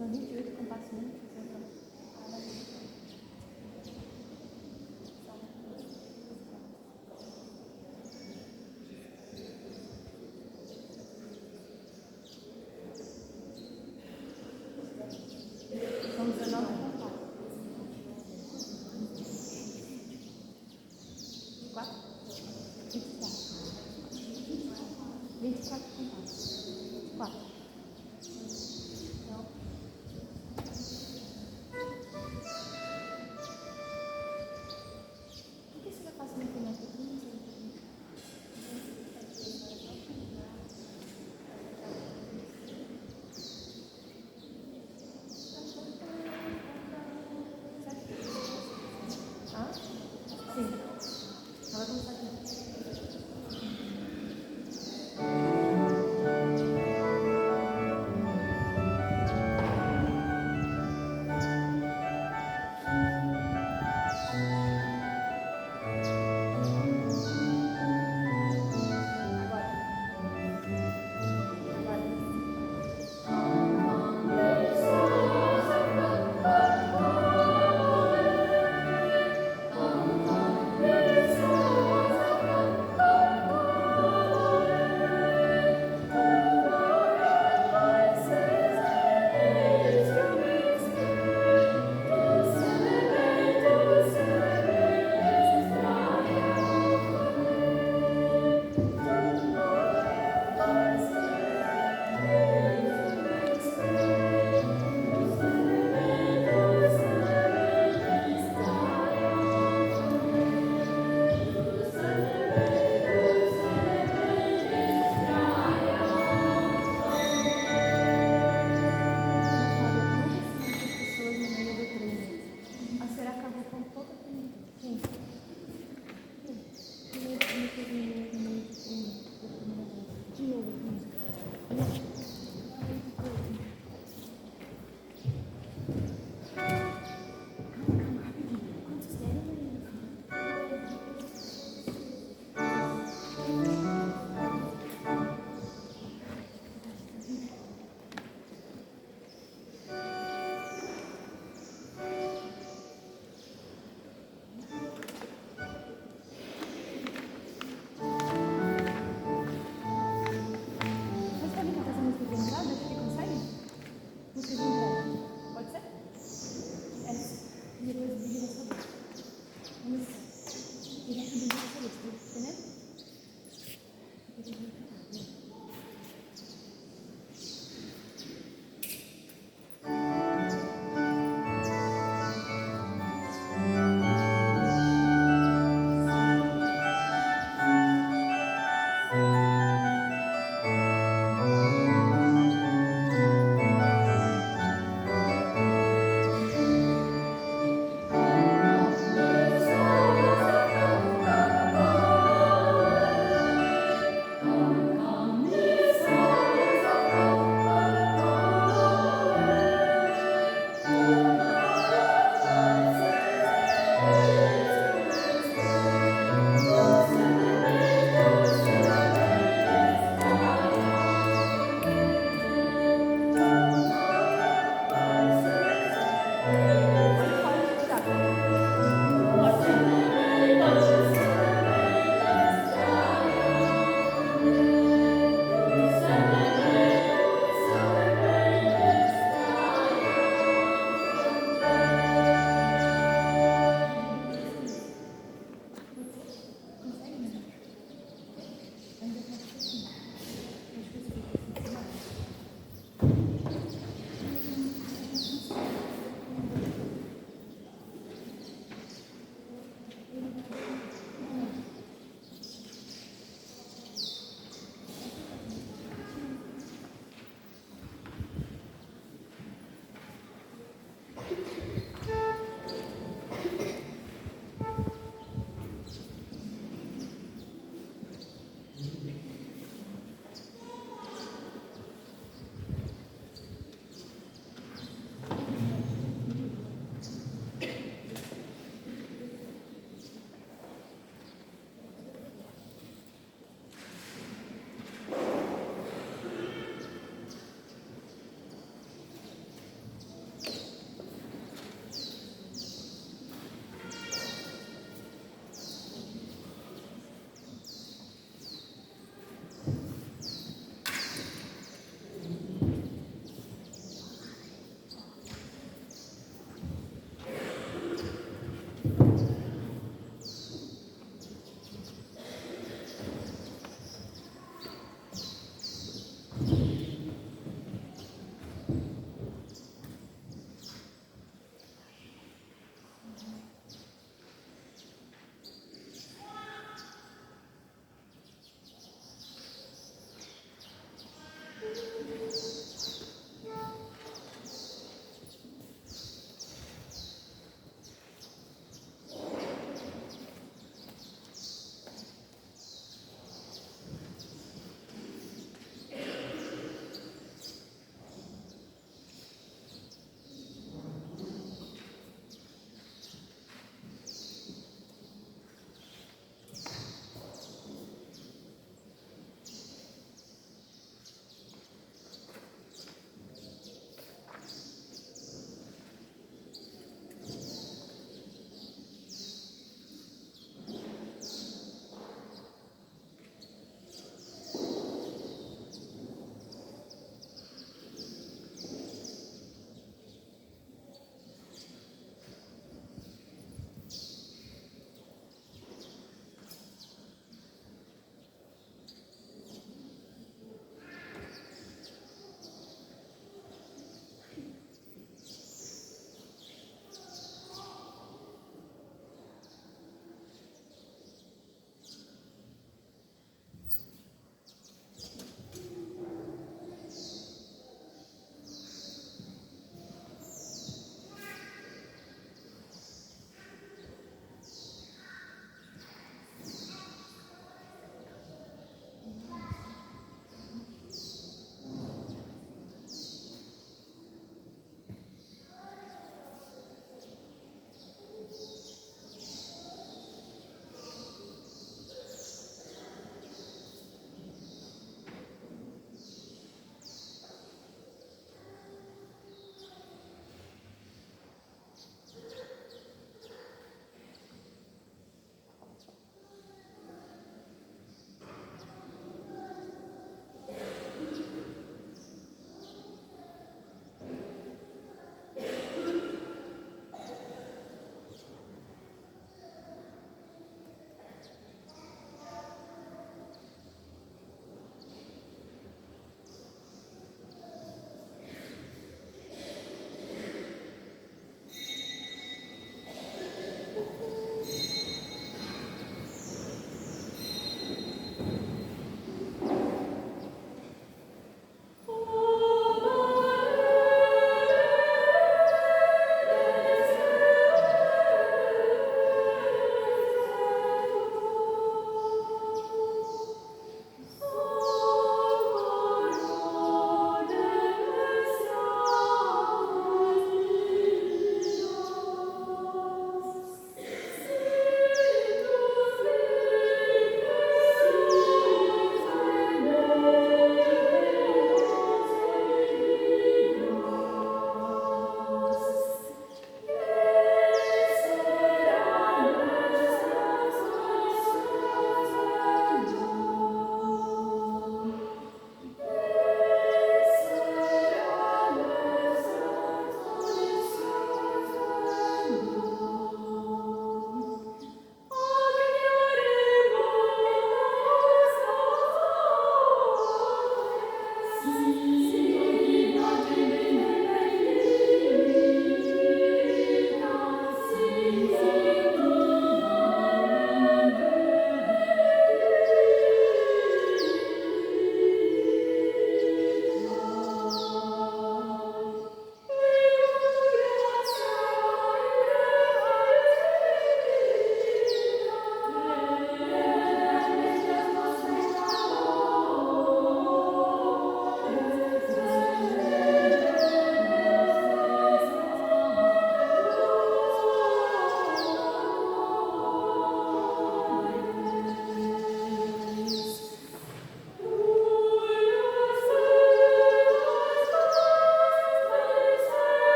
São 28 compassos, né? São 19 compassos. 24? 24 compassos. 4. Então,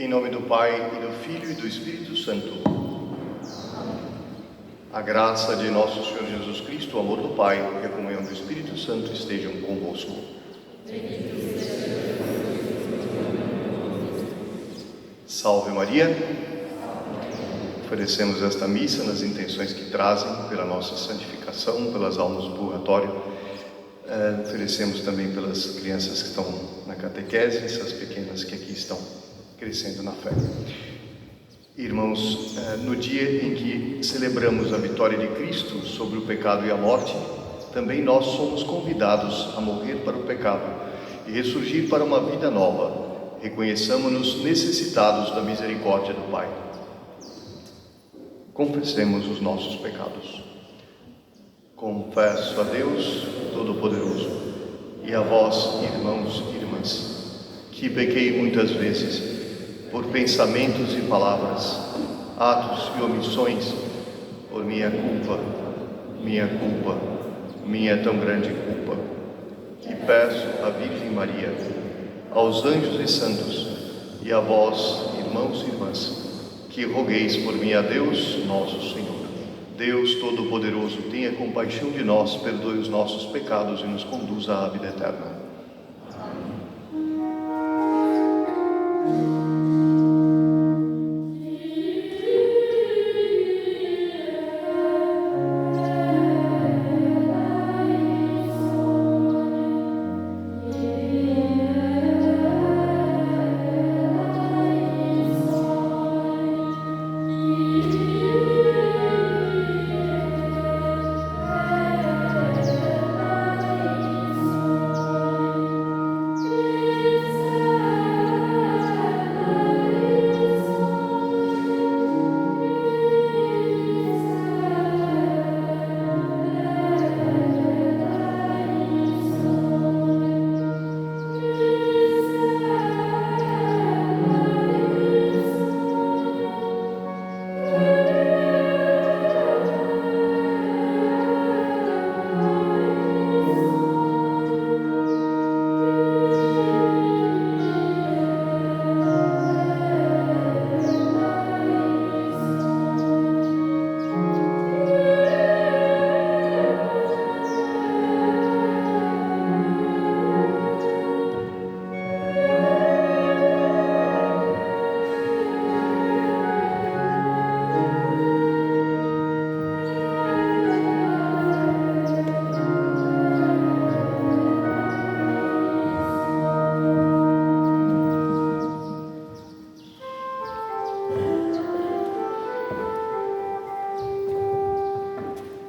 Em nome do Pai, e do Filho e do Espírito Santo. A graça de nosso Senhor Jesus Cristo, o amor do Pai e a comunhão do Espírito Santo estejam convosco. Salve Maria. Oferecemos esta missa nas intenções que trazem pela nossa santificação, pelas almas do purgatório. Oferecemos também pelas crianças que estão na catequese, essas pequenas que aqui estão crescendo na fé. Irmãos, no dia em que celebramos a vitória de Cristo sobre o pecado e a morte, também nós somos convidados a morrer para o pecado e ressurgir para uma vida nova. Reconheçamos-nos necessitados da misericórdia do Pai. Confessemos os nossos pecados. Confesso a Deus Todo-Poderoso e a vós, irmãos e irmãs, que pequei muitas vezes, por pensamentos e palavras, atos e omissões, por minha culpa, minha tão grande culpa. E peço à Virgem Maria, aos anjos e santos, e a vós, irmãos e irmãs, que rogueis por mim a Deus, nosso Senhor. Deus Todo-Poderoso, tenha compaixão de nós, perdoe os nossos pecados e nos conduza à vida eterna.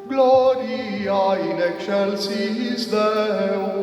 Gloria in excelsis Deo.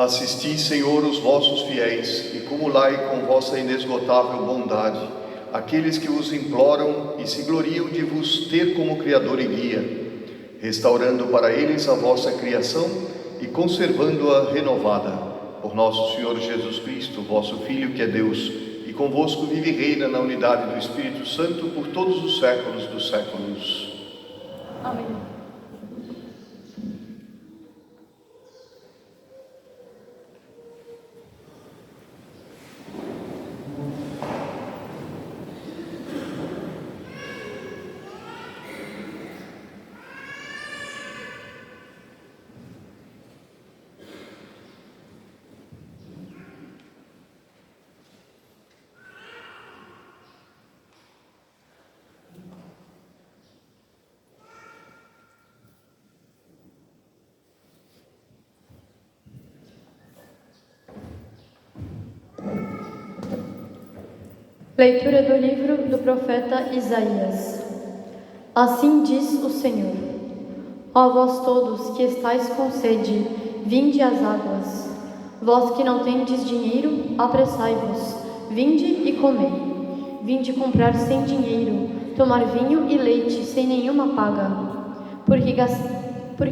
Assisti, Senhor, os vossos fiéis e cumulai com vossa inesgotável bondade aqueles que vos imploram e se gloriam de vos ter como Criador e Guia, restaurando para eles a vossa criação e conservando-a renovada. Por nosso Senhor Jesus Cristo, vosso Filho, que é Deus, e convosco vive e reina na unidade do Espírito Santo por todos os séculos dos séculos. Amém. Leitura do livro do profeta Isaías. Assim diz o Senhor: Ó vós todos que estáis com sede, vinde às águas. Vós que não tendes dinheiro, apressai-vos, vinde e comei. Vinde comprar sem dinheiro, tomar vinho e leite sem nenhuma paga. Por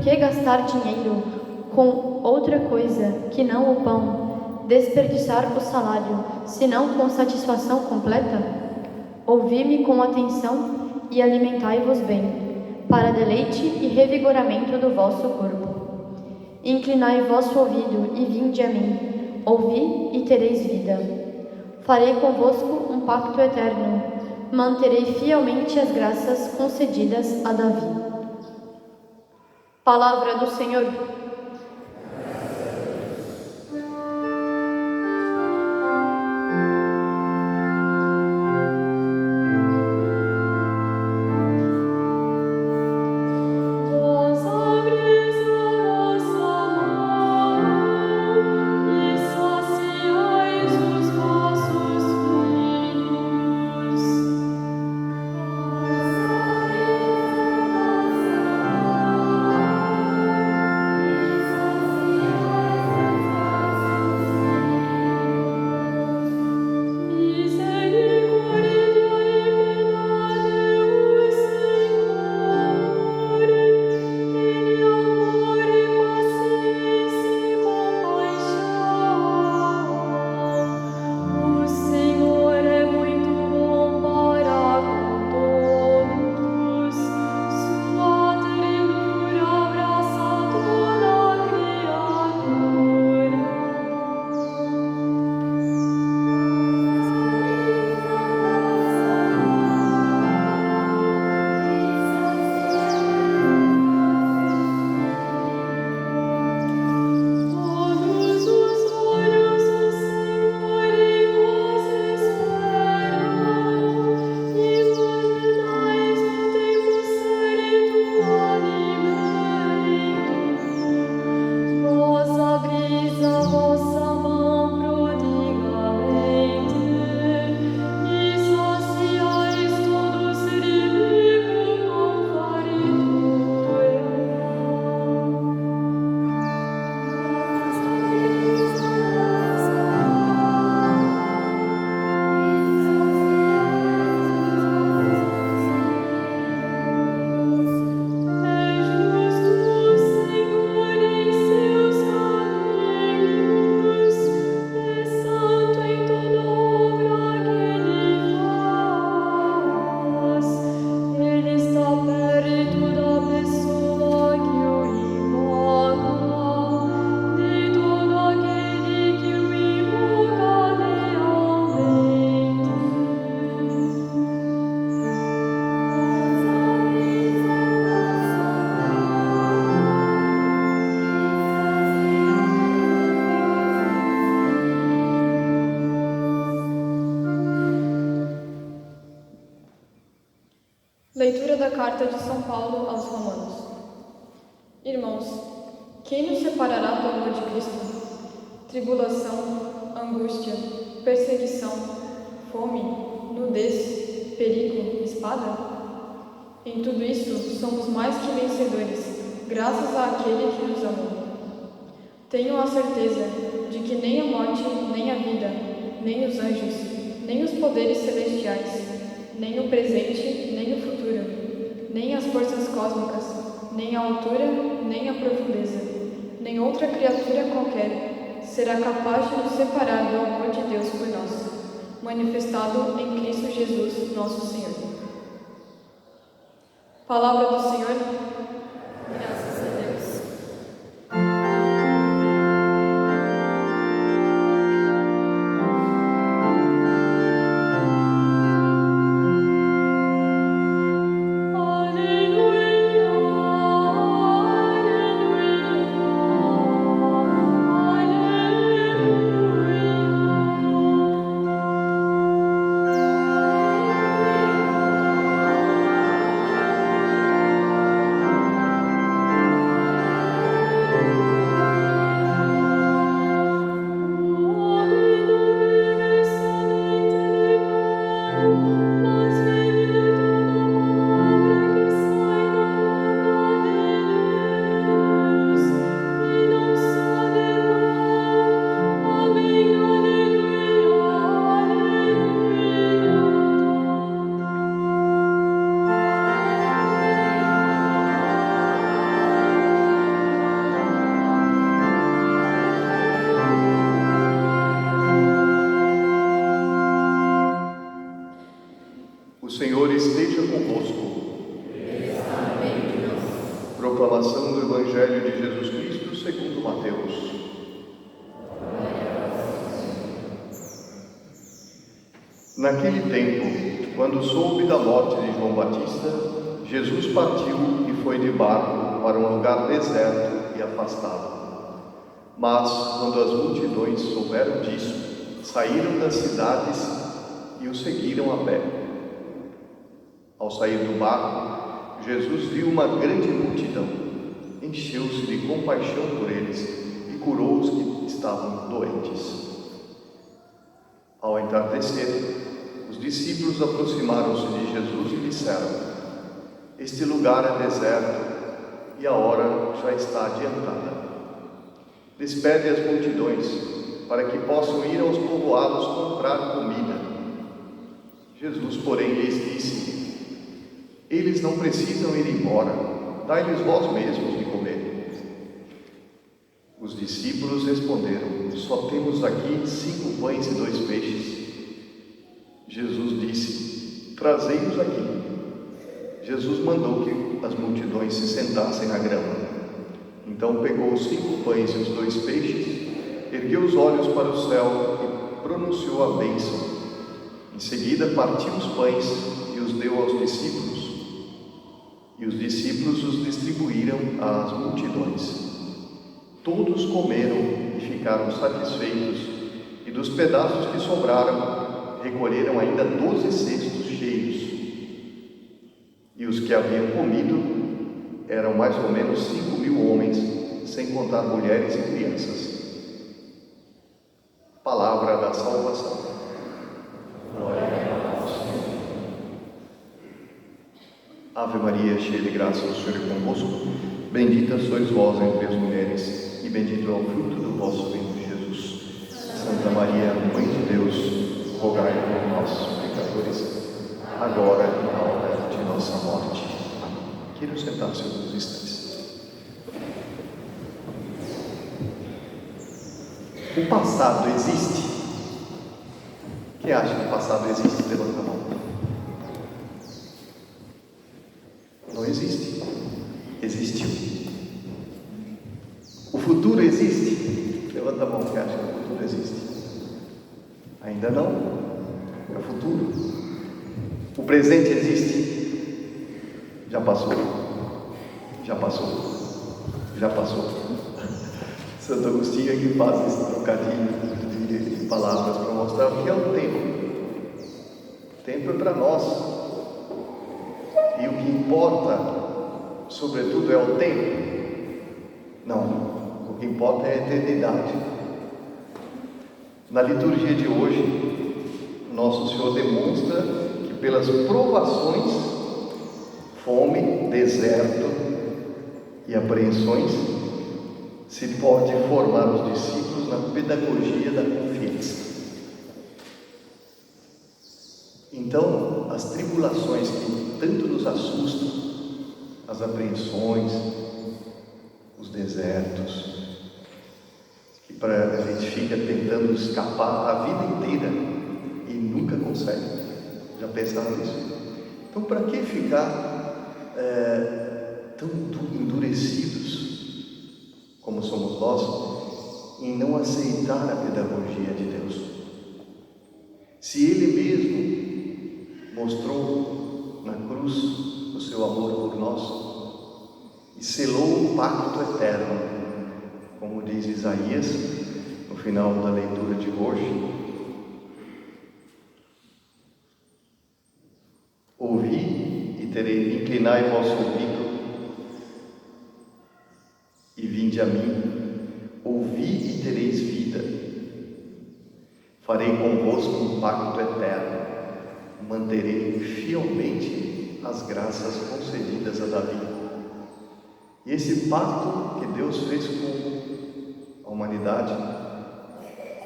que gastar dinheiro com outra coisa que não o pão? Desperdiçar o salário, senão com satisfação completa? Ouvi-me com atenção e alimentai-vos bem, para deleite e revigoramento do vosso corpo. Inclinai vosso ouvido e vinde a mim, ouvi e tereis vida. Farei convosco um pacto eterno, manterei fielmente as graças concedidas a Davi. Palavra do Senhor. Leitura da Carta de São Paulo aos Romanos. Irmãos, quem nos separará do amor de Cristo? Tribulação, angústia, perseguição, fome, nudez, perigo, espada? Em tudo isso, somos mais que vencedores, graças àquele que nos amou. Tenho a certeza de que nem a morte, nem a vida, nem os anjos, nem os poderes celestiais, nem o presente, nem o futuro, nem as forças cósmicas, nem a altura, nem a profundeza, nem outra criatura qualquer será capaz de nos separar do amor de Deus por nós, manifestado em Cristo Jesus, nosso Senhor. Palavra do Senhor. Graças a Deus. O Senhor esteja convosco. Proclamação do Evangelho de Jesus Cristo segundo Mateus. Naquele tempo, quando soube da morte de João Batista, Jesus partiu e foi de barco para um lugar deserto e afastado. Mas, quando as multidões souberam disso, saíram das cidades e o seguiram a pé. Ao sair do barco, Jesus viu uma grande multidão, encheu-se de compaixão por eles e curou os que estavam doentes. Ao entardecer, os discípulos aproximaram-se de Jesus e disseram: Este lugar é deserto e a hora já está adiantada. Despede as multidões para que possam ir aos povoados comprar comida. Jesus, porém, lhes disse: Eles não precisam ir embora, dai-lhes vós mesmos de comer. Os discípulos responderam: Só temos aqui 5 pães e 2 peixes. Jesus disse: Trazei-os aqui. Jesus mandou que as multidões se sentassem na grama. Então pegou os 5 pães e os 2 peixes, ergueu os olhos para o céu e pronunciou a bênção. Em seguida partiu os pães e os deu aos discípulos. E os discípulos os distribuíram às multidões. Todos comeram e ficaram satisfeitos, e dos pedaços que sobraram, recolheram ainda 12 cestos cheios. E os que haviam comido eram mais ou menos 5.000 homens, sem contar mulheres e crianças. Palavra da salvação. Glória a Deus. Ave Maria, cheia de graça, o Senhor é convosco. Bendita sois vós entre as mulheres, e bendito é o fruto do vosso ventre, Jesus. Santa Maria, Mãe de Deus, rogai por nós, pecadores, agora e na hora de nossa morte. Amém. Quero sentar-se alguns instantes. O passado existe? Quem acha que o passado existe? Levanta a mão. Não existe. Existiu. O futuro existe? Levanta a mão que acha que o futuro existe. Ainda não. É o futuro. O presente existe? Já passou. Já passou. Já passou. Santo Agostinho é que faz esse trocadilho de palavras para mostrar o que é o tempo. O tempo é para nós. E o que importa, sobretudo, é o tempo? Não, o que importa é a eternidade. Na liturgia de hoje, Nosso Senhor demonstra que pelas provações, fome, deserto e apreensões, se pode formar os discípulos na pedagogia da confiança. Então, as tribulações que tanto nos assustam, as apreensões, os desertos, que a gente fica tentando escapar a vida inteira e nunca consegue. Já pensaram nisso? Então, para que ficar tão endurecidos como somos nós em não aceitar a pedagogia de Deus? Se Ele mesmo mostrou na cruz o seu amor por nós e selou um pacto eterno, como diz Isaías no final da leitura de hoje: ouvi e terei, inclinai vosso ouvido e vinde a mim, ouvi e tereis vida, farei convosco um pacto eterno, manterei fielmente as graças concedidas a Davi. E esse pacto que Deus fez com a humanidade,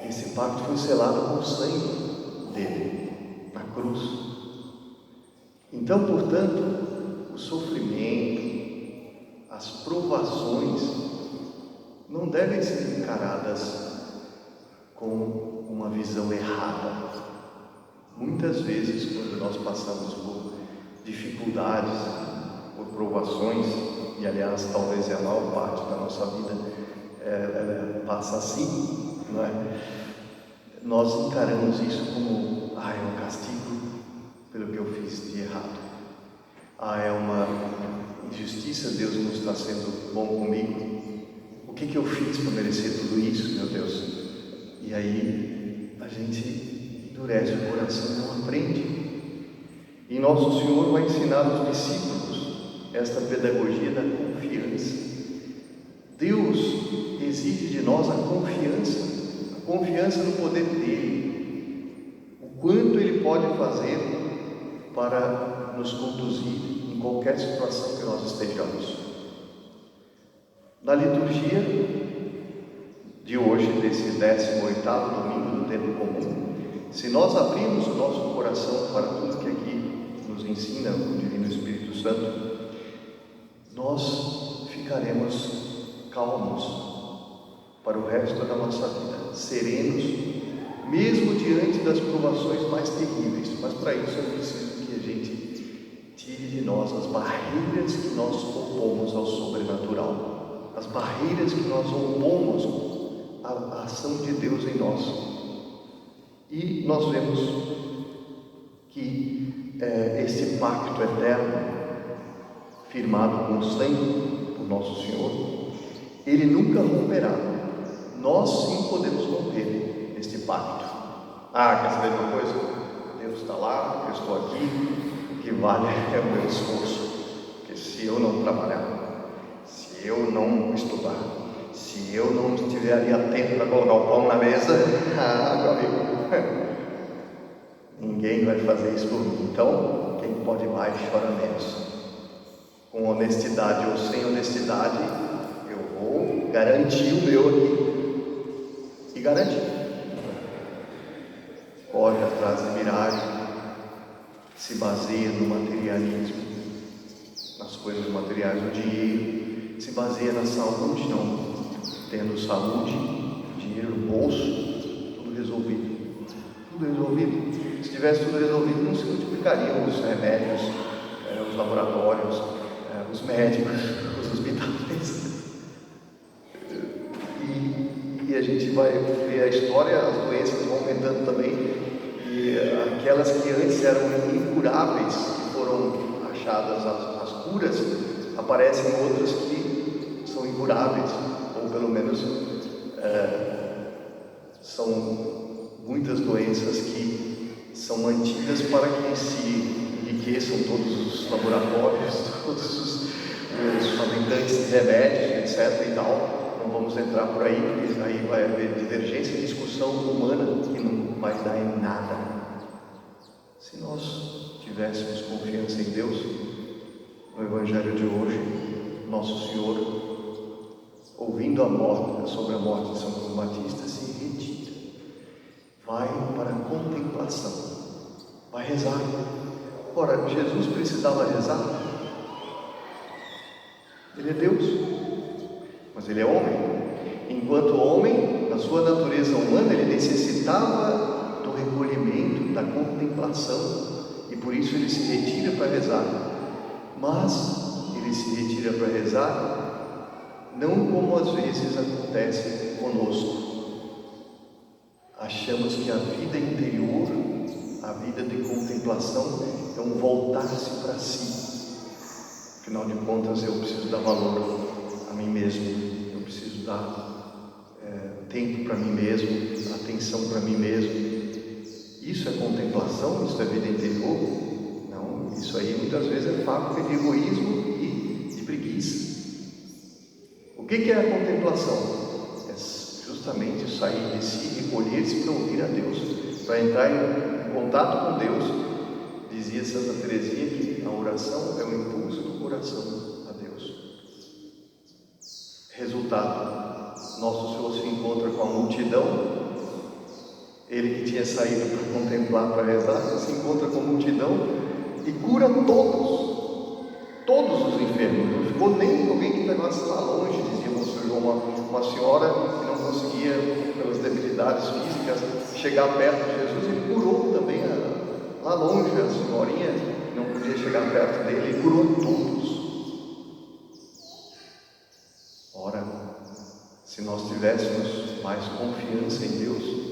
esse pacto foi selado com o sangue dele na cruz. Então, portanto, o sofrimento, as provações não devem ser encaradas com uma visão errada. Muitas vezes, quando nós passamos por dificuldades, por provações, e aliás, talvez é a maior parte da nossa vida, passa assim, não é? Nós encaramos isso como, é um castigo pelo que eu fiz de errado. É uma injustiça, Deus não está sendo bom comigo. O que eu fiz para merecer tudo isso, meu Deus? E aí a gente endurece o coração e não aprende. E Nosso Senhor vai ensinar aos discípulos esta pedagogia da confiança. Deus exige de nós a confiança no poder dEle, o quanto Ele pode fazer para nos conduzir em qualquer situação que nós estejamos. Na liturgia de hoje, desse 18º domingo do tempo comum, se nós abrirmos o nosso coração para tudo que aqui nos ensina o Divino Espírito Santo, nós ficaremos calmos para o resto da nossa vida, serenos, mesmo diante das provações mais terríveis. Mas para isso é preciso que a gente tire de nós as barreiras que nós opomos ao sobrenatural, as barreiras que nós opomos à ação de Deus em nós. E nós vemos que esse pacto eterno, firmado com o sangue por Nosso Senhor, Ele nunca romperá. Nós sim podemos romper este pacto. Quer saber de uma coisa? Deus está lá, eu estou aqui, o que vale é o meu esforço. Porque se eu não trabalhar, se eu não estudar, se eu não estiver ali atento para colocar o pão na mesa, meu amigo, ninguém vai fazer isso por mim. Então, quem pode mais chora menos. Com honestidade ou sem honestidade, eu vou garantir o meu aqui. E garantir. Corre atrás de miragem, se baseia no materialismo, nas coisas materiais, no dinheiro, se baseia na saúde, não tendo saúde, dinheiro no bolso, tudo resolvido. Tudo resolvido. Se tivesse tudo resolvido, não se multiplicariam os remédios, os laboratórios, os médicos, os hospitais. E a gente vai ver a história, as doenças vão aumentando também, e aquelas que antes eram incuráveis, que foram achadas as curas, aparecem outras que são incuráveis, ou pelo menos são muitas doenças que são mantidas para que se enriqueçam todos os laboratórios, todos os fabricantes de remédios, etc. e tal. Não vamos entrar por aí, porque aí vai haver divergência e discussão humana que não vai dar em nada. Se nós tivéssemos confiança em Deus, no Evangelho de hoje, Nosso Senhor ouvindo sobre a morte de São João Batista, se retira, vai para a contemplação, vai rezar. Ora, Jesus precisava rezar? Ele é Deus, mas ele é homem. Enquanto homem, na sua natureza humana, ele necessitava do recolhimento, da contemplação, e por isso ele se retira para rezar. Mas ele se retira para rezar não como às vezes acontece conosco. Achamos que a vida interior, a vida de contemplação, é um voltar-se para si. Afinal de contas, eu preciso dar valor a mim mesmo, eu preciso dar tempo para mim mesmo, atenção para mim mesmo. Isso é contemplação? Isso é vida interior? Não, isso aí muitas vezes é fábrica de egoísmo e de preguiça. O que é a contemplação? É justamente sair de si, recolher-se para ouvir a Deus, para entrar em contato com Deus. Dizia Santa Teresinha que a oração é o impulso do coração a Deus. Resultado: Nosso Senhor se encontra com a multidão. Ele que tinha saído para contemplar, para rezar, se encontra com a multidão e cura todos os enfermos. Não ficou nem alguém que estava lá longe, dizia o Monsenhor João, uma senhora que não conseguia, pelas debilidades físicas, chegar perto de Jesus. Ele curou também lá longe a senhorinha que não podia chegar perto dele. Ele curou todos. Ora, se nós tivéssemos mais confiança em Deus,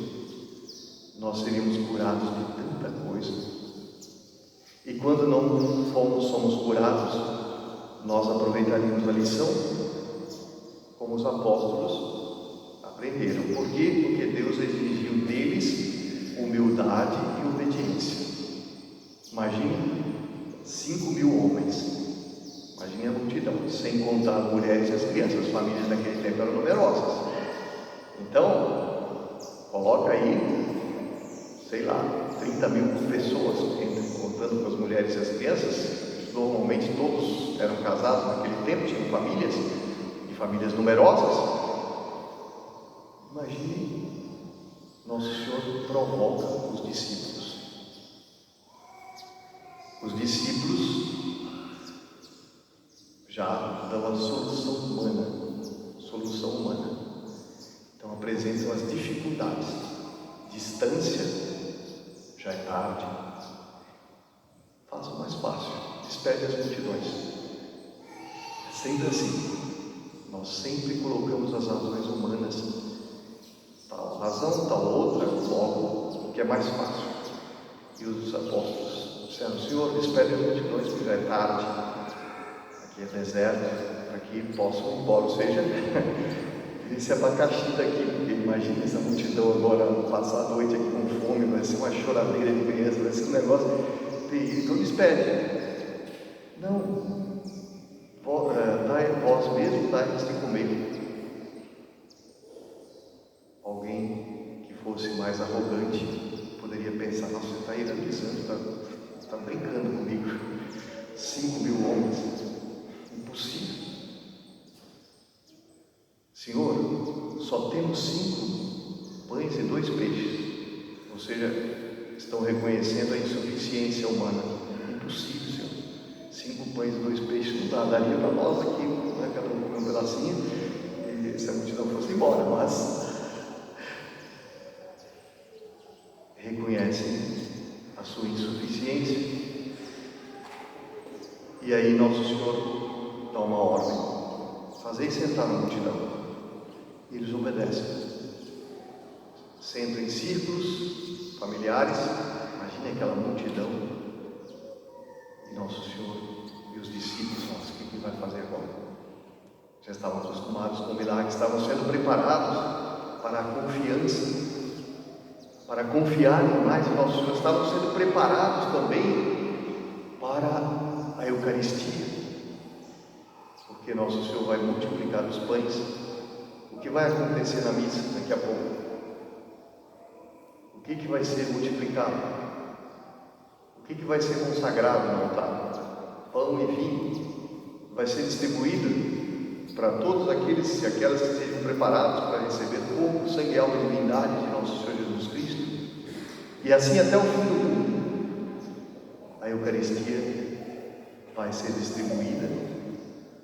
nós seríamos curados de tanta coisa. E quando não somos curados, nós aproveitaríamos a lição como os apóstolos aprenderam. Por quê? Porque Deus exigiu deles humildade e obediência. Imagine 5.000 homens. Imagine a multidão, sem contar as mulheres e as crianças. As famílias naquele tempo eram numerosas. Então, coloca aí, sei lá, 30.000 pessoas, contando com as mulheres e as crianças. Normalmente todos eram casados naquele tempo, tinham famílias, e famílias numerosas. Imagine, Nosso Senhor provoca os discípulos. Os discípulos já dão a solução humana. Então apresentam as dificuldades. Distância, já é tarde. Faça o mais fácil, despede as multidões. É sempre assim. Nós sempre colocamos as razões humanas, tal razão, tal outra, logo, o que é mais fácil. E os apóstolos disseram: Senhor, despede as multidões, porque já é tarde. Aqui é deserto, aqui possam ir embora. Ou seja, esse abacaxi daqui, porque imagina essa multidão agora passar a noite aqui com fome, vai ser uma choradeira de criança, vai ser um negócio terrível. Então despede. Não, vós mesmos dai-lhes de comer. Alguém que fosse mais arrogante poderia pensar: nossa, você está ironizando, está brincando comigo. 5.000 homens, impossível. Senhor, só temos 5 pães e 2 peixes. Ou seja, estão reconhecendo a insuficiência humana. Impossível, Senhor. 5 pães e 2 peixes não dá, daria para nós aqui, né? Cada um comer um pedacinho, e se a multidão fosse embora, mas reconhecem a sua insuficiência. E aí Nosso Senhor dá uma ordem: fazei sentar a multidão. E eles obedecem. Sentam em círculos familiares. Imagine aquela multidão. E Nosso Senhor e os discípulos: nossa, o que vai fazer agora? Já estavam acostumados com milagres, estavam sendo preparados para a confiança, para confiarem mais em Nosso Senhor. Estavam sendo preparados também para a Eucaristia, porque Nosso Senhor vai multiplicar os pães. O que vai acontecer na missa daqui a pouco? O que vai ser multiplicado? O que vai ser consagrado no altar? Pão e vinho vai ser distribuído. para todos aqueles e aquelas que sejam preparados para receber corpo, sangue, alma e divindade de nosso Senhor Jesus Cristo, e assim até o fim do mundo, a Eucaristia vai ser distribuída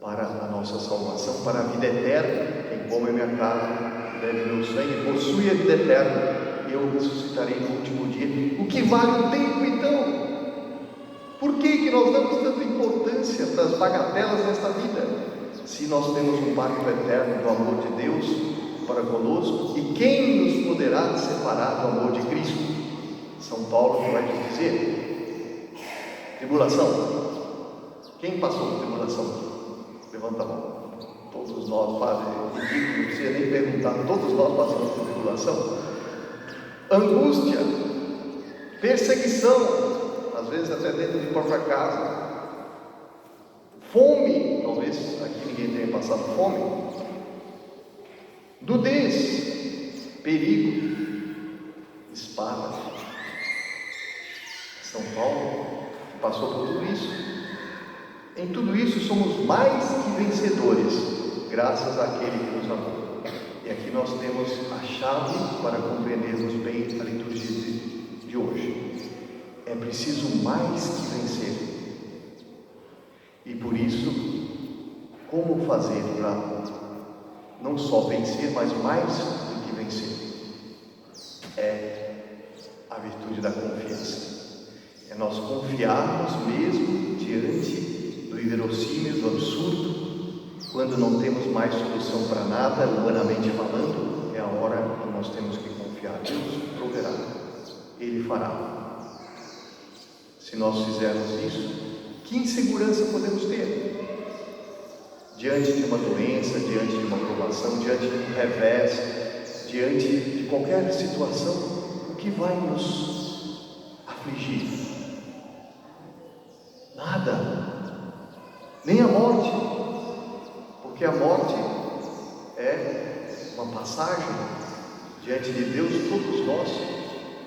para a nossa salvação, para a vida eterna. Quem come a minha carne, bebe meu sangue, possui a vida eterna, e eu ressuscitarei no último dia. O que vale o tempo, então? Por que nós damos tanta importância para as bagatelas desta vida, se nós temos um pacto eterno do amor de Deus para conosco? E quem nos poderá separar do amor de Cristo? São Paulo que vai nos dizer: tribulação. Quem passou por tribulação? Levanta a mão. Todos nós, padre, não precisa nem perguntar, todos nós passamos por tribulação. Angústia, perseguição, às vezes até dentro de própria casa, fome, talvez aqui ninguém tenha passado fome, nudez, perigo, espada. São Paulo passou por tudo isso. Em tudo isso somos mais que vencedores, graças àquele que nos amou. E aqui nós temos a chave para compreendermos bem a liturgia de hoje. É preciso mais que vencer. E por isso, como fazer para não só vencer, mas mais do que vencer? É a virtude da confiança. É nós confiarmos mesmo diante do inverossímil, do absurdo, quando não temos mais solução para nada, humanamente falando. É a hora que nós temos que confiar. Deus proverá, Ele fará. Se nós fizermos isso, que insegurança podemos ter? Diante de uma doença, diante de uma provação, diante de um revés, diante de qualquer situação, o que vai nos afligir? Nada. Nem a morte, porque a morte é uma passagem. Diante de Deus todos nós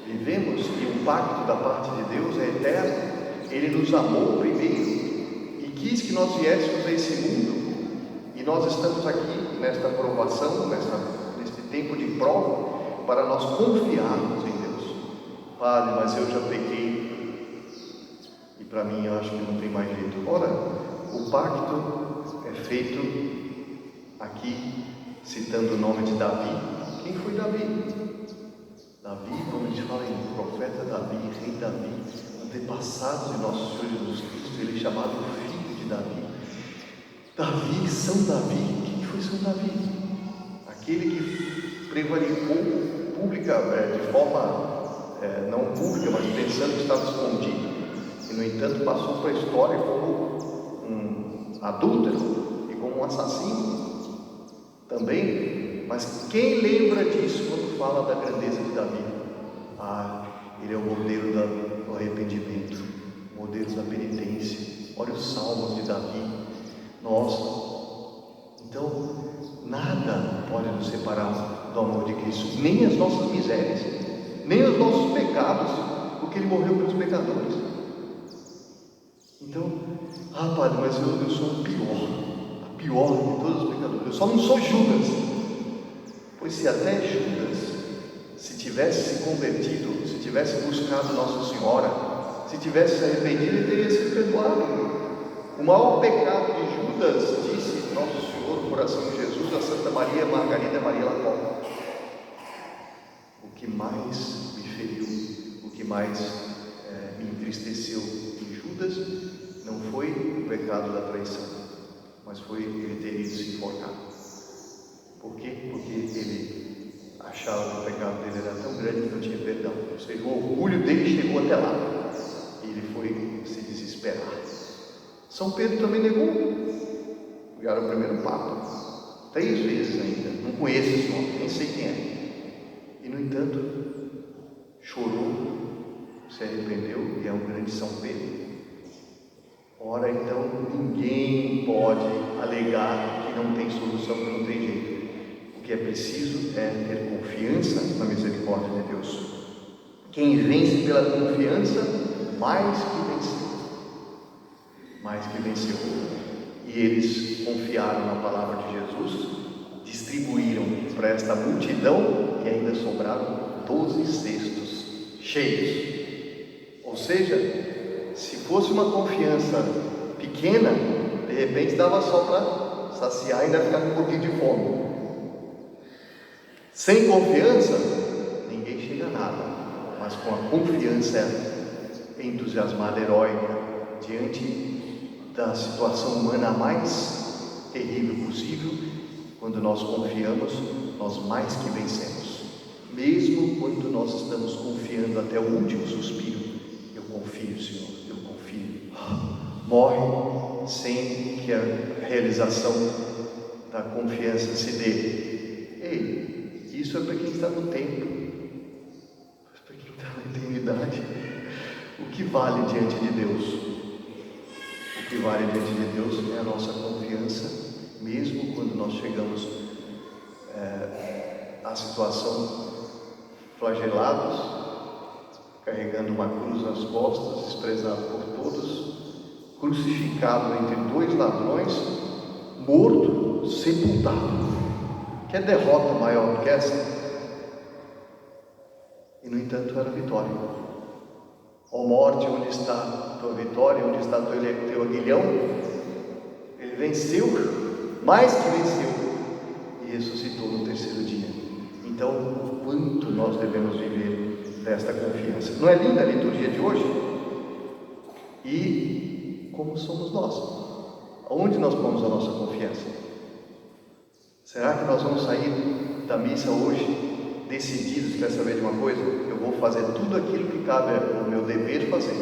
vivemos, e o pacto da parte de Deus é eterno. Ele nos amou primeiro e quis que nós viéssemos a esse mundo, e nós estamos aqui nesta provação, neste tempo de prova, para nós confiarmos em Deus. Padre, mas eu já pequei e para mim eu acho que não tem mais jeito. Ora, o pacto é feito aqui, citando o nome de Davi. Quem foi Davi? Davi, quando a gente fala em profeta Davi, rei Davi, antepassado de nosso Senhor Jesus Cristo, ele é chamado filho de Davi. Davi, São Davi. Quem foi São Davi? Aquele que prevaricou de forma não pública, mas pensando que estava escondido, e no entanto passou para a história como um adúltero e como um assassino também. Mas quem lembra disso quando fala da grandeza de Davi? Ele é o modelo do arrependimento, o modelo da penitência. Olha os salmos de Davi. Nossa, então nada pode nos separar do amor de Cristo, nem as nossas misérias, nem os nossos pecados, porque Ele morreu pelos pecadores. Então, Padre, mas eu sou o pior de todos os pecadores, eu só não sou Judas. Pois se até Judas, se tivesse se convertido, se tivesse buscado Nossa Senhora, se tivesse se arrependido, ele teria sido perdoado. O maior pecado de Judas, disse Nosso Senhor, o coração de Jesus, a Santa Maria Margarida Maria Lacoque: o que mais me feriu, o que mais me entristeceu em Judas, não foi o pecado da traição, mas foi ele ter ido se enforcar. Por quê? Porque ele achava que o pecado dele era tão grande que não tinha perdão. Ou seja, o orgulho dele chegou até lá, e ele foi se desesperar. São Pedro também negou. Ele era o primeiro Papa, 3 vezes ainda. Não conheço esse nome, nem sei quem é. E no entanto, chorou, se arrependeu, e é um grande São Pedro. Ora, então, ninguém pode alegar que não tem solução, que não tem jeito. O que é preciso é ter confiança na misericórdia de Deus. Quem vence pela confiança, mais que venceu. E eles confiaram na palavra de Jesus, distribuíram para esta multidão e ainda sobraram 12 cestos cheios. Ou seja, se fosse uma confiança pequena, de repente dava só para saciar e ainda ficar com um pouquinho de fome. Sem confiança, ninguém chega a nada, mas com a confiança entusiasmada, heróica, diante da situação humana mais terrível possível, quando nós confiamos, nós mais que vencemos. Mesmo quando nós estamos confiando até o último suspiro, eu confio, Senhor, eu confio. Morre sem que a realização da confiança se dê. Ei, isso é para quem está no tempo, mas para quem está na eternidade, o que vale diante de Deus? O que vale diante de Deus é a nossa confiança, mesmo quando nós chegamos à situação flagelados, carregando uma cruz nas costas, desprezado por todos, crucificado entre 2 ladrões, morto, sepultado. Que derrota maior do que essa? E no entanto era vitória. Ó morte, onde está tua vitória? Onde está teu aguilhão? Ele venceu, mais que venceu, e ressuscitou no 3º dia. Então, o quanto nós devemos viver desta confiança? Não é linda a liturgia de hoje? E como somos nós? Aonde nós pomos a nossa confiança? Será que nós vamos sair da missa hoje decididos, quer saber de uma coisa? Eu vou fazer tudo aquilo que cabe ao meu dever fazer.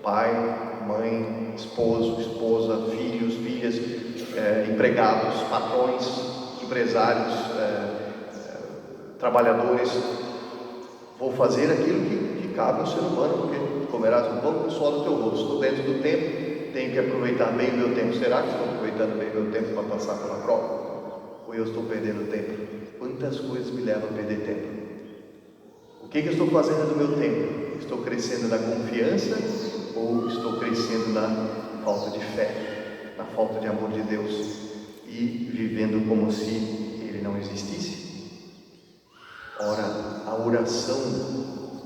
Pai, mãe, esposo, esposa, filhos, filhas, empregados, patrões, empresários, trabalhadores. Vou fazer aquilo que cabe ao ser humano, porque comerás o pão com o suor do teu rosto. Estou dentro do tempo, tenho que aproveitar bem o meu tempo. Será que estou aproveitando bem o meu tempo para passar pela prova? Ou eu estou perdendo tempo? Quantas coisas me levam a perder tempo? O que eu estou fazendo do meu tempo? Estou crescendo na confiança ou estou crescendo na falta de fé, na falta de amor de Deus e vivendo como se Ele não existisse? Ora, a oração,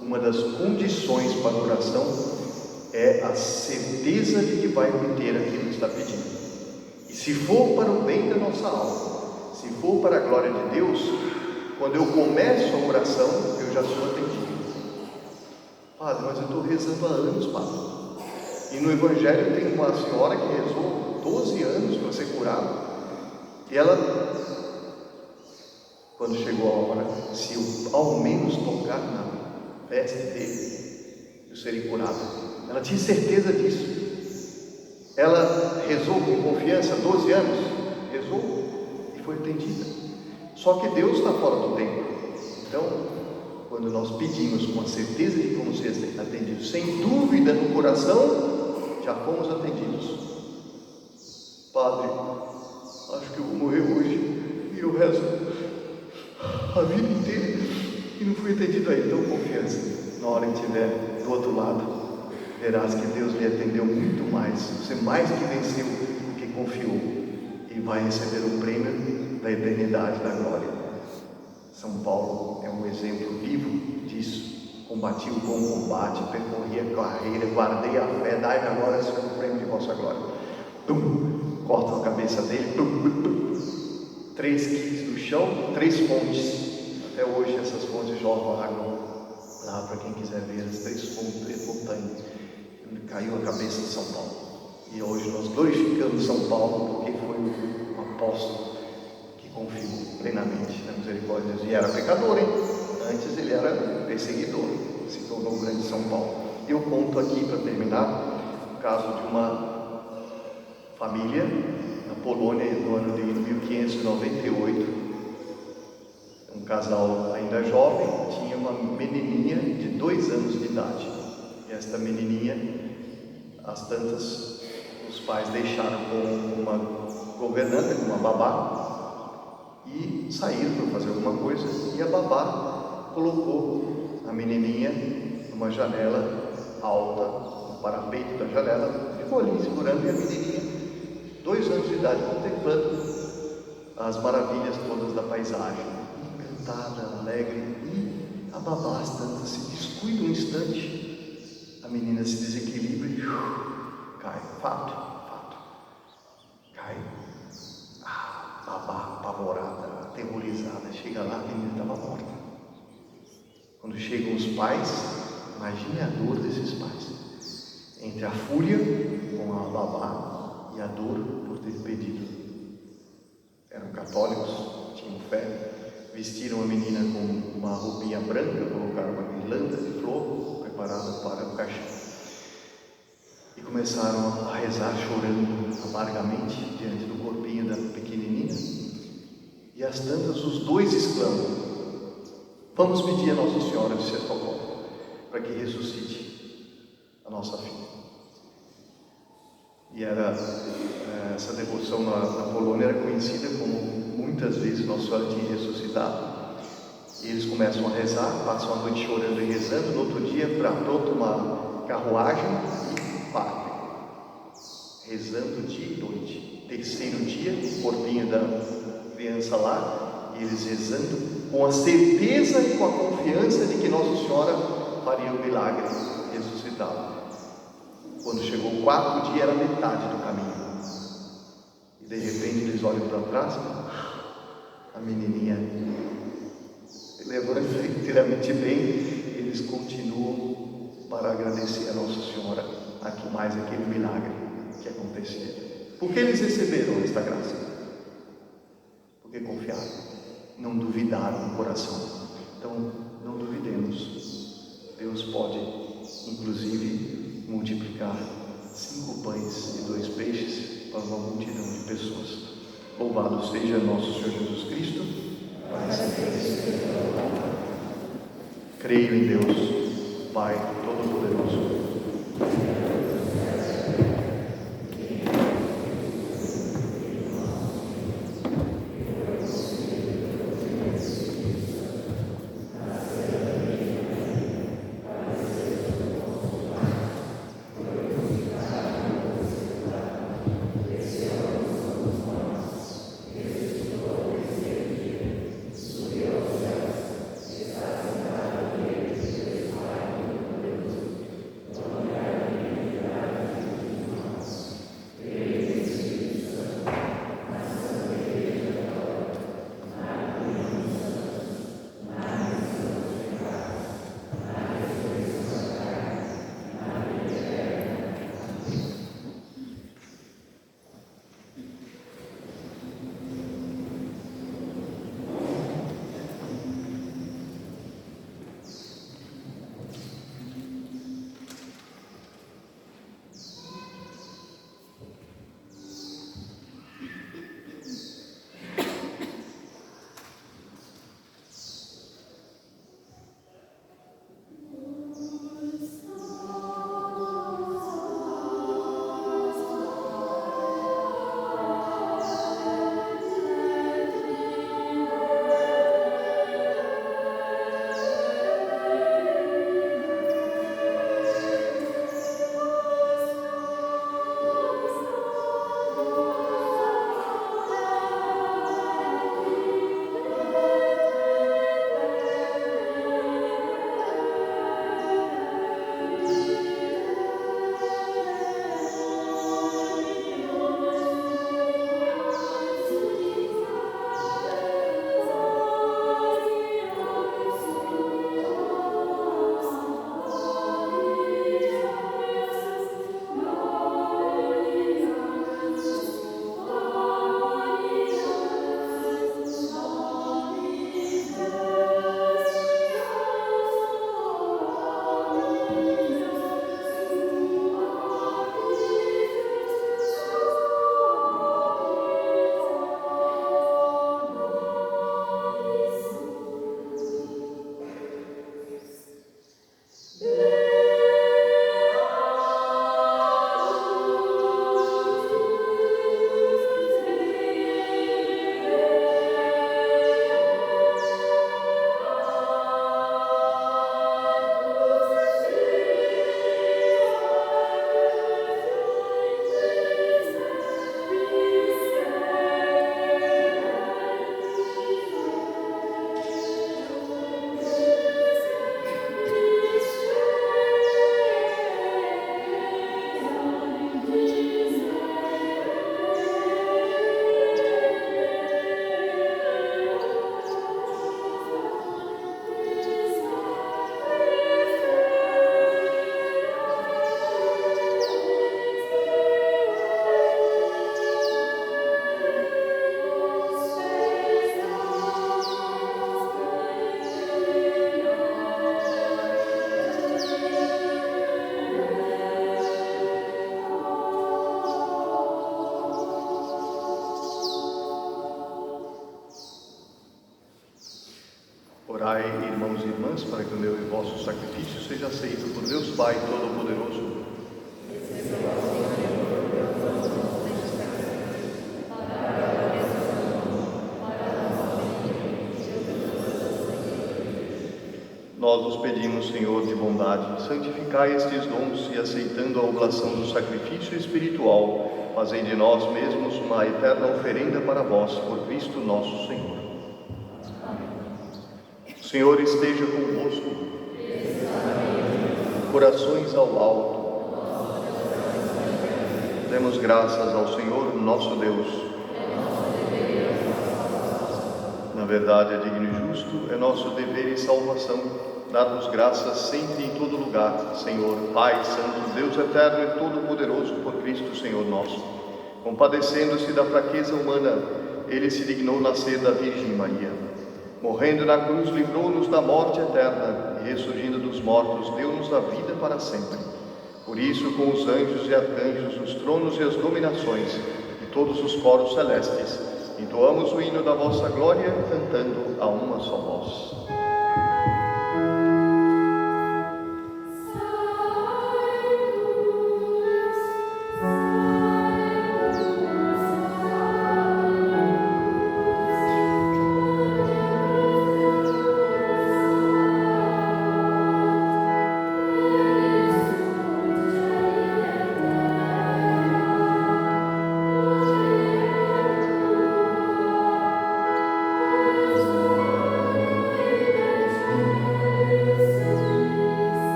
uma das condições para a oração é a certeza de que vai obter aquilo que está pedindo. E se for para o bem da nossa alma, se for para a glória de Deus, quando eu começo a oração, eu já sou atendido. Padre, mas eu estou rezando há anos, padre. E no Evangelho tem uma senhora que rezou 12 anos para ser curada. E ela, quando chegou a hora, se eu ao menos tocar na veste dele, eu serei curado. Ela tinha certeza disso. Ela rezou com confiança 12 anos, rezou e foi atendida. Só que Deus está fora do tempo. Então, quando nós pedimos com a certeza de que vamos ser atendidos, sem dúvida no coração, já fomos atendidos. Padre, acho que eu vou morrer hoje e eu rezo a vida inteira e não fui atendido aí. Então, confiança. Na hora que estiver do outro lado, verás que Deus lhe atendeu muito mais. Você mais que venceu do que confiou e vai receber o prêmio da eternidade, da glória. São Paulo é um exemplo vivo disso. Combati o bom combate, percorri a carreira, guardei a fé, dai-me agora o prêmio de vossa glória. Cortam a cabeça dele, 3 quilos no chão, 3 fontes. Até hoje essas fontes jorram água lá para quem quiser ver as 3 fontes, 3 montanhas. Caiu a cabeça de São Paulo. E hoje nós glorificamos São Paulo porque foi o apóstolo que confiou plenamente na misericórdia de Deus. E era pecador, hein? Antes ele era perseguidor, se tornou o grande São Paulo. Eu conto aqui para terminar o caso de uma família na Polônia no ano de 1598. Um casal ainda jovem tinha uma menininha de 2 anos de idade. E esta menininha, às tantas, os pais deixaram com uma governanta, com uma babá, e saíram para fazer alguma coisa. E a babá colocou a menininha numa janela alta, no parapeito da janela, ficou ali segurando, e a menininha 2 anos de idade, contemplando as maravilhas todas da paisagem, encantada, alegre, e a babá se descuida um instante, a menina se desequilibra e cai, fato, cai. A babá, apavorada, aterrorizada, chega lá, a menina estava morta. Quando chegam os pais, imagine a dor desses pais, entre a fúria com a babá e a dor por ter pedido. Eram católicos, tinham fé, vestiram a menina com uma roupinha branca, colocaram uma guirlanda de flor preparada para o caixão e começaram a rezar chorando amargamente diante do corpinho da pequenina. E às tantas os 2 exclamam: vamos pedir a Nossa Senhora de Socorro para que ressuscite a nossa filha. E essa devoção na Polônia era conhecida como, muitas vezes, Nossa Senhora tinha ressuscitado. E eles começam a rezar, passam a noite chorando e rezando. No outro dia, pronto, uma carruagem e partem, rezando dia e noite. 3º dia, o corpinho da criança lá, e eles rezando com a certeza e com a confiança de que Nossa Senhora faria o milagre, ressuscitá-la. Quando chegou o 4º dia, era metade do caminho, e de repente eles olham para trás, a menininha levanta inteiramente bem. Eles continuam para agradecer a Nossa Senhora mais aquele milagre que acontecia. Porque eles receberam esta graça? Porque confiaram, não duvidaram no coração. Então não duvidemos, Deus pode inclusive multiplicar 5 pães e 2 peixes para uma multidão de pessoas. Louvado seja nosso Senhor Jesus Cristo. Creio em Deus, Pai Todo-Poderoso, vosso sacrifício seja aceito por Deus Pai Todo-Poderoso. Nós vos pedimos, Senhor de bondade, santificai estes dons e, aceitando a oblação do sacrifício espiritual, fazei de nós mesmos uma eterna oferenda para vós, por Cristo nosso Senhor. O Senhor esteja convosco. Corações ao alto. Demos graças ao Senhor nosso Deus. Na verdade, é digno e justo, é nosso dever e salvação dar-vos graças sempre e em todo lugar, Senhor, Pai Santo, Deus eterno e todo-poderoso, por Cristo, Senhor nosso. Compadecendo-se da fraqueza humana, Ele se dignou nascer da Virgem Maria. Morrendo na cruz, livrou-nos da morte eterna e, ressurgindo dos mortos, deu-nos a vida para sempre. Por isso, com os anjos e arcanjos, os tronos e as dominações, e todos os coros celestes, entoamos o hino da vossa glória, cantando a uma só voz.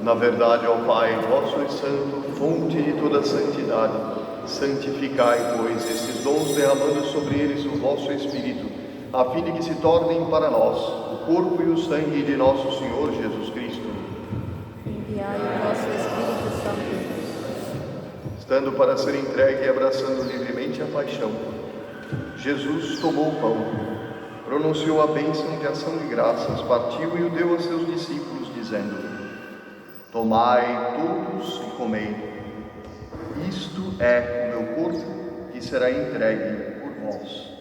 Na verdade, ó Pai, vós sois santo, fonte de toda santidade. Santificai, pois, estes dons, derramando sobre eles o vosso Espírito, a fim de que se tornem para nós o corpo e o sangue de nosso Senhor Jesus Cristo. Enviai o vosso Espírito Santo. Estando para ser entregue e abraçando livremente a paixão, Jesus tomou o pão, pronunciou a bênção de ação de graças, partiu e o deu a seus discípulos, dizendo: tomai todos e comei. Isto é o meu corpo, que será entregue por vós.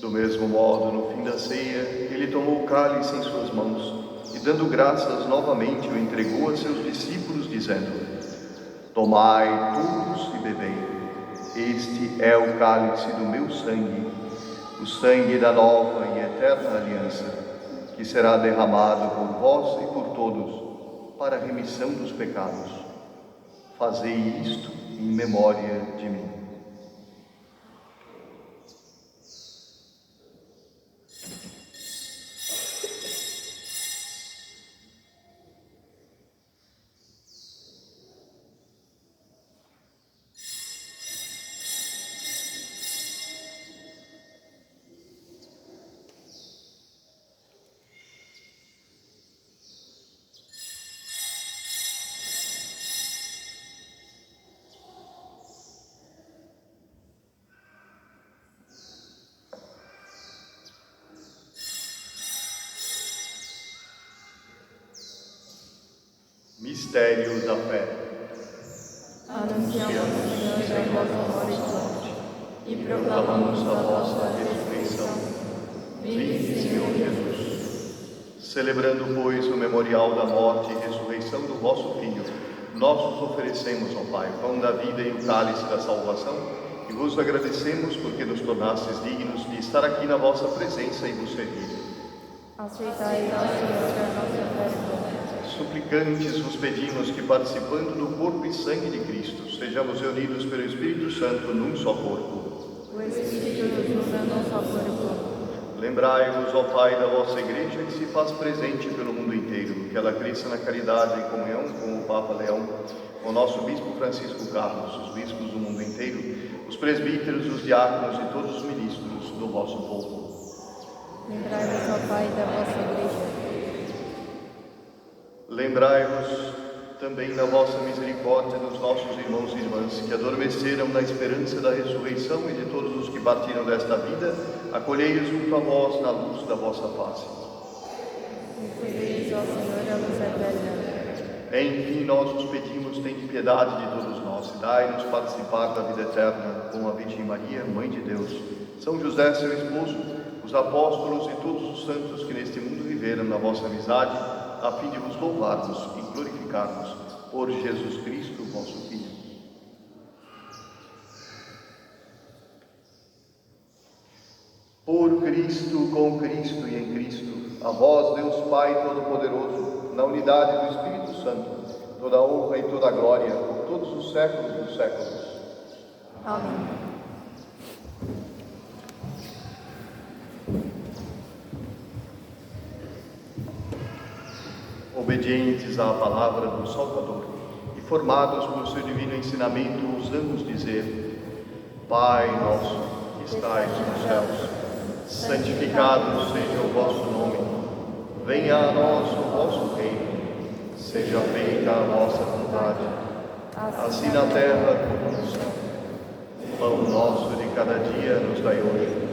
Do mesmo modo, no fim da ceia, ele tomou o cálice em suas mãos e, dando graças novamente, o entregou a seus discípulos, dizendo: tomai todos e bebei. Este é o cálice do meu sangue, o sangue da nova e eterna aliança, que será derramado por vós e por todos, para a remissão dos pecados. Fazei isto em memória de mim. Mistério da fé. Anunciamos, Senhor, a vossa morte e proclamamos a vossa ressurreição. Vinde, Senhor Jesus. Celebrando, pois, o memorial da morte e ressurreição do vosso Filho, nós vos oferecemos, ó Pai, o pão da vida e o cálice da salvação, e vos agradecemos porque nos tornastes dignos de estar aqui na vossa presença e vos servir. Aceitai, ó Senhor, a nossa oferta. Suplicantes vos pedimos que, participando do corpo e sangue de Cristo, sejamos reunidos pelo Espírito Santo num só corpo. O Espírito nos une num só corpo. Lembrai-vos, ó Pai, da vossa Igreja que se faz presente pelo mundo inteiro, que ela cresça na caridade e comunhão com o Papa Leão, o nosso Bispo Francisco Carlos, os bispos do mundo inteiro, os presbíteros, os diáconos e todos os ministros do vosso povo. Lembrai-vos, ó Pai, da vossa Igreja. Lembrai-vos também da vossa misericórdia dos nossos irmãos e irmãs que adormeceram na esperança da ressurreição e de todos os que partiram desta vida, acolhei-os junto a vós na luz da vossa face. Concedei-nos, ó Senhor, a luz eterna. Enfim, nós os pedimos, tende piedade de todos nós e dai-nos participar da vida eterna com a Virgem Maria, Mãe de Deus, São José, seu esposo, os apóstolos e todos os santos que neste mundo viveram na vossa amizade, a fim de vos louvarmos e glorificarmos por Jesus Cristo, vosso Filho. Por Cristo, com Cristo e em Cristo, a vós, Deus Pai Todo-Poderoso, na unidade do Espírito Santo, toda a honra e toda a glória, por todos os séculos dos séculos. Amém. Obedientes à palavra do Salvador e formados pelo seu divino ensinamento, ousamos dizer: Pai nosso, que estais nos céus, santificado seja o vosso nome. Venha a nós o vosso reino. Seja feita a vossa vontade, assim na terra como no céu. O pão nosso de cada dia nos dai hoje.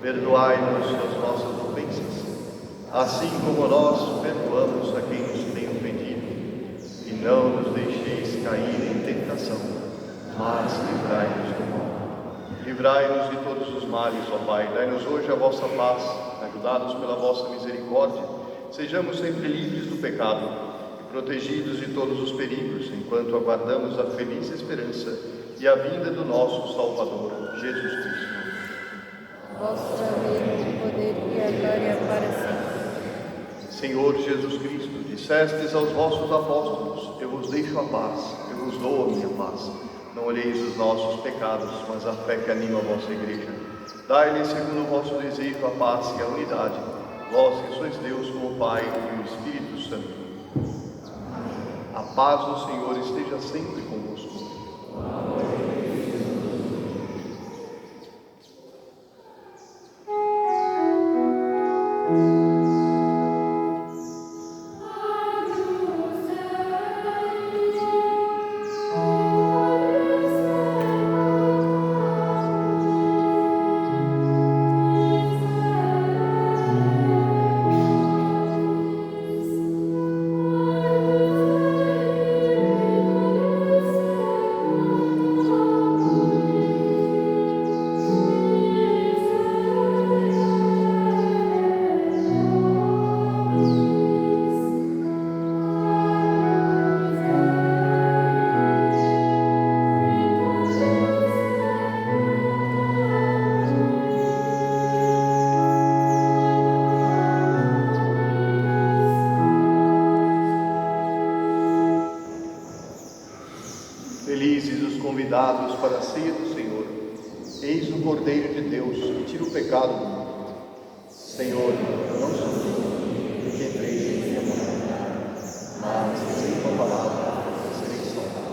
Perdoai-nos as nossas ofensas, assim como nós perdoamos a quem nos tem ofendido. E não nos deixeis cair em tentação, mas livrai-nos do mal. Livrai-nos de todos os males, ó Pai. Dai-nos hoje a vossa paz, ajudados pela vossa misericórdia. Sejamos sempre livres do pecado e protegidos de todos os perigos, enquanto aguardamos a feliz esperança e a vinda do nosso Salvador, Jesus Cristo. Vosso é o reino, o poder e a glória para sempre. Senhor Jesus Cristo, dissestes aos vossos apóstolos: eu vos deixo a paz, eu vos dou a minha paz. Não olheis os nossos pecados, mas a fé que anima a vossa Igreja. Dai-lhe, segundo o vosso desejo, a paz e a unidade, vós que sois Deus com o Pai e o Espírito Santo. A paz do Senhor esteja sempre convosco. Felizes os convidados para a ceia do Senhor. Eis o Cordeiro de Deus que tira o pecado do mundo. Senhor, eu não sou digno de que entreis em minha morada, mas dizei uma palavra e serei salvo.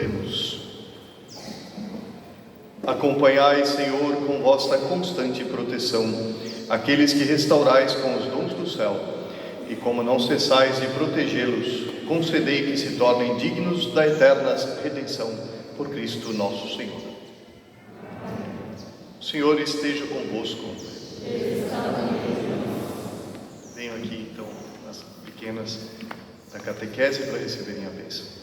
Oremos. Acompanhai, Senhor, com vossa constante proteção, aqueles que restaurais com os dons do céu, e como não cessais de protegê-los, concedei que se tornem dignos da eterna redenção por Cristo nosso Senhor. O Senhor esteja convosco. Venham aqui, então, as pequenas da catequese para receberem a bênção.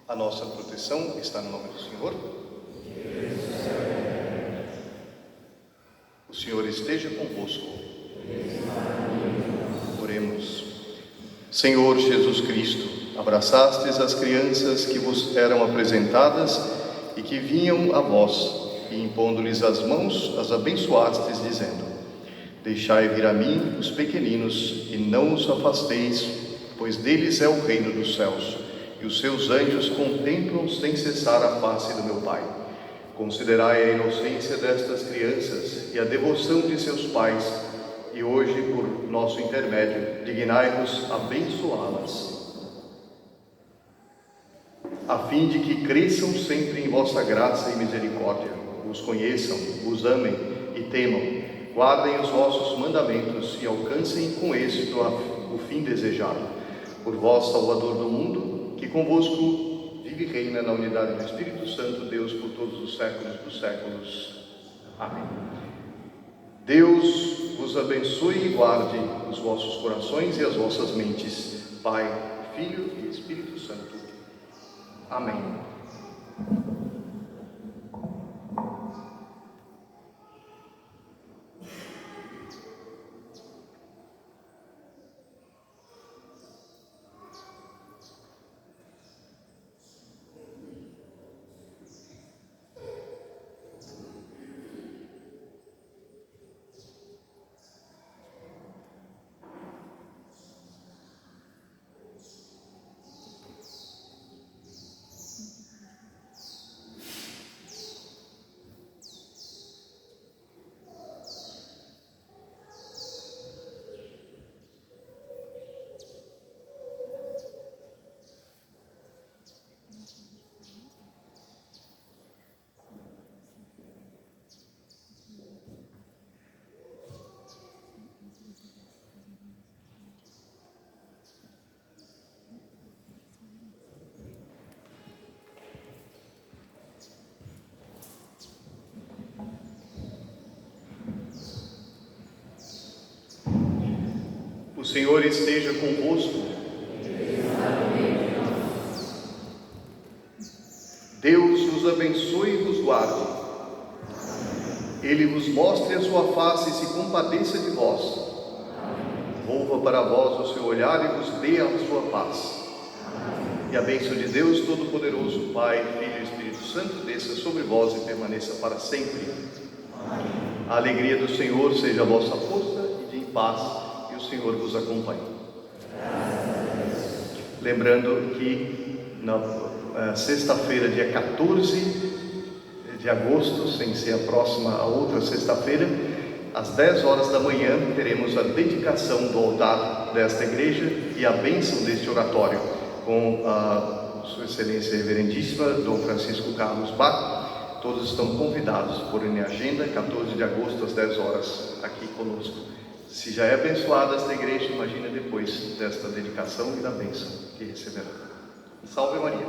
A nossa proteção está no nome do Senhor. O Senhor esteja convosco. Oremos. Senhor Jesus Cristo, abraçastes as crianças que vos eram apresentadas e que vinham a vós, e impondo-lhes as mãos, as abençoastes, dizendo: deixai vir a mim os pequeninos, e não os afasteis, pois deles é o reino dos céus. E os seus anjos contemplam sem cessar a face do meu Pai. Considerai a inocência destas crianças e a devoção de seus pais, e hoje, por nosso intermédio, dignai-vos abençoá-las, a fim de que cresçam sempre em vossa graça e misericórdia, os conheçam, os amem e temam, guardem os vossos mandamentos e alcancem com êxito o fim desejado. Por vós, Salvador do mundo, que convosco vive e reina na unidade do Espírito Santo, Deus, por todos os séculos dos séculos. Amém. Deus vos abençoe e guarde os vossos corações e as vossas mentes. Pai, Filho e Espírito Santo. Amém. O Senhor esteja convosco. Deus vos abençoe e vos guarde. Ele vos mostre a sua face e se compadeça de vós. Volva para vós o seu olhar e vos dê a sua paz. E a bênção de Deus Todo-Poderoso, Pai, Filho e Espírito Santo, desça sobre vós e permaneça para sempre. A alegria do Senhor seja a vossa força e de paz. O Senhor vos acompanhe. Lembrando que na sexta-feira, dia 14 de agosto, sem ser a próxima, a outra sexta-feira, às 10 horas da manhã, teremos a dedicação do altar desta igreja e a bênção deste oratório, com a Sua Excelência Reverendíssima Dom Francisco Carlos Bach. Todos estão convidados por minha agenda, 14 de agosto, às 10 horas, aqui conosco. Se já é abençoada esta igreja, imagina depois desta dedicação e da bênção que receberá. Salve Maria!